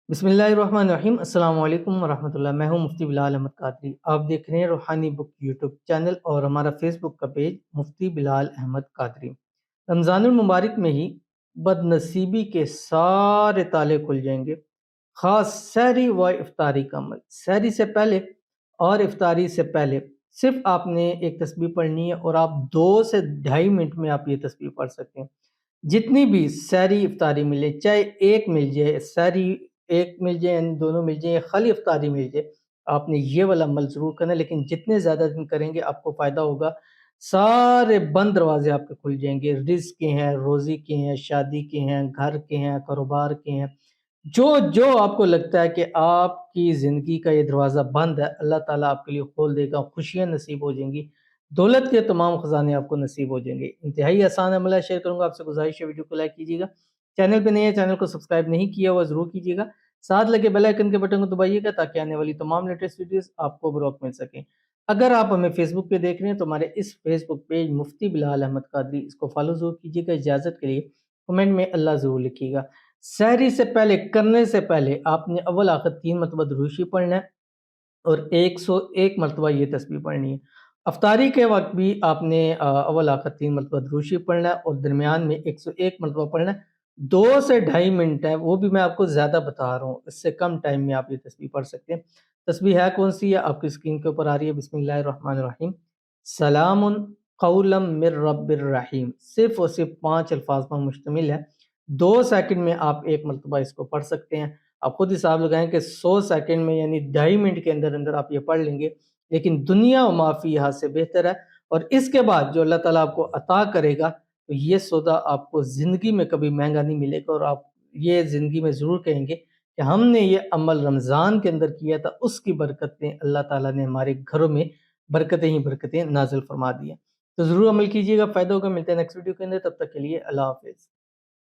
बिस्मिल्लाहिर्रहमानिर्रहीम अस्सलाम वालेकुम वरहमतुल्लाह। मैं हूं मुफ्ती बिलाल अहमद कादरी। आप देख रहे हैं रूहानी बुक यूट्यूब चैनल और हमारा फेसबुक का पेज मुफ्ती बिलाल अहमद कादरी। रमज़ानुल मुबारक में ही बदनसीबी के सारे ताले खुल जाएंगे। ख़ास सहरी व इफ्तारी का अमल, सहरी से पहले और इफ्तारी से पहले सिर्फ आपने एक तस्बीह पढ़नी है और आप 2 से ढाई मिनट में आप ये तस्बीह पढ़ सकते हैं। जितनी भी सहरी इफ्तारी मिले, चाहे एक मिल जाए, सहरी एक मिल जाए यानी दोनों मिल जाए, या खाली इफ्तारी मिल जाए, आपने ये वाला अमल ज़रूर करना है। लेकिन जितने ज़्यादा दिन करेंगे आपको फ़ायदा होगा। सारे बंद दरवाजे आपके खुल जाएंगे, रिज़्क के हैं, रोज़ी के हैं, शादी के हैं, घर के हैं, कारोबार के हैं। जो जो आपको लगता है कि आपकी ज़िंदगी का ये दरवाज़ा बंद है, अल्लाह ताला आपके लिए खोल देगा, खुशियाँ नसीब हो जाएंगी, दौलत के तमाम खजाने आपको नसीब हो जाएंगे। इंतहाई आसान अमल है, शेयर करूँगा आपसे, गुजारिश है वीडियो को लाइक कीजिएगा। चैनल पे नए हैं, चैनल को सब्सक्राइब नहीं किया हुआ ज़रूर कीजिएगा। साथ लगे बेल आइकन के बटन को दबाइएगा ताकि आने वाली तमाम लेटेस्ट वीडियोस आपको बर वक्त मिल सकें। अगर आप हमें फेसबुक पे देख रहे हैं तो हमारे इस फेसबुक पेज मुफ्ती बिलाल अहमद कादरी, इसको फॉलो ज़रूर कीजिएगा। इजाज़त के लिए कमेंट में अल्लाह ज़रूर लिखिएगा। सहरी से पहले, करने से पहले आपने अव्वल आखिर 3 मरतबा दुरूद शरीफ पढ़ना है और 101 मरतबा ये तस्बीह पढ़नी है। अफ्तारी के वक्त भी आपने अव्वल आखिर 3 मरतबा दुरूद शरीफ पढ़ना है और दरमियान में 101 मरतबा पढ़ना है। 2 से ढाई मिनट है, वो भी मैं आपको ज़्यादा बता रहा हूँ, इससे कम टाइम में आप ये तस्बीह पढ़ सकते हैं। तस्बीह है कौन सी है, आपकी स्क्रीन के ऊपर आ रही है। बिस्मिल्लाहिर्रहमानिर्रहीम, सलामुन कौलम मिर रब्बिर रहीम। सिर्फ और सिर्फ 5 अल्फाज पर मुश्तमिल है। 2 सेकंड में आप एक मरतबा इसको पढ़ सकते हैं। आप खुद हिसाब लगाएं कि 100 सेकंड में यानी ढाई मिनट के अंदर अंदर आप ये पढ़ लेंगे। लेकिन दुनिया व माफी यहाँ से बेहतर है। और इसके बाद जो अल्लाह ताला आपको अता करेगा, तो ये सौदा आपको ज़िंदगी में कभी महंगा नहीं मिलेगा और आप ये ज़िंदगी में ज़रूर कहेंगे कि हमने ये अमल रमज़ान के अंदर किया था, उसकी बरकतें अल्लाह ताला ने हमारे घरों में बरकतें ही बरकतें नाजिल फरमा दी हैं। तो ज़रूर अमल कीजिएगा, फ़ायदा होगा। मिलते हैं नेक्स्ट वीडियो के अंदर, तब तक के लिए अल्लाह हाफ़िज़।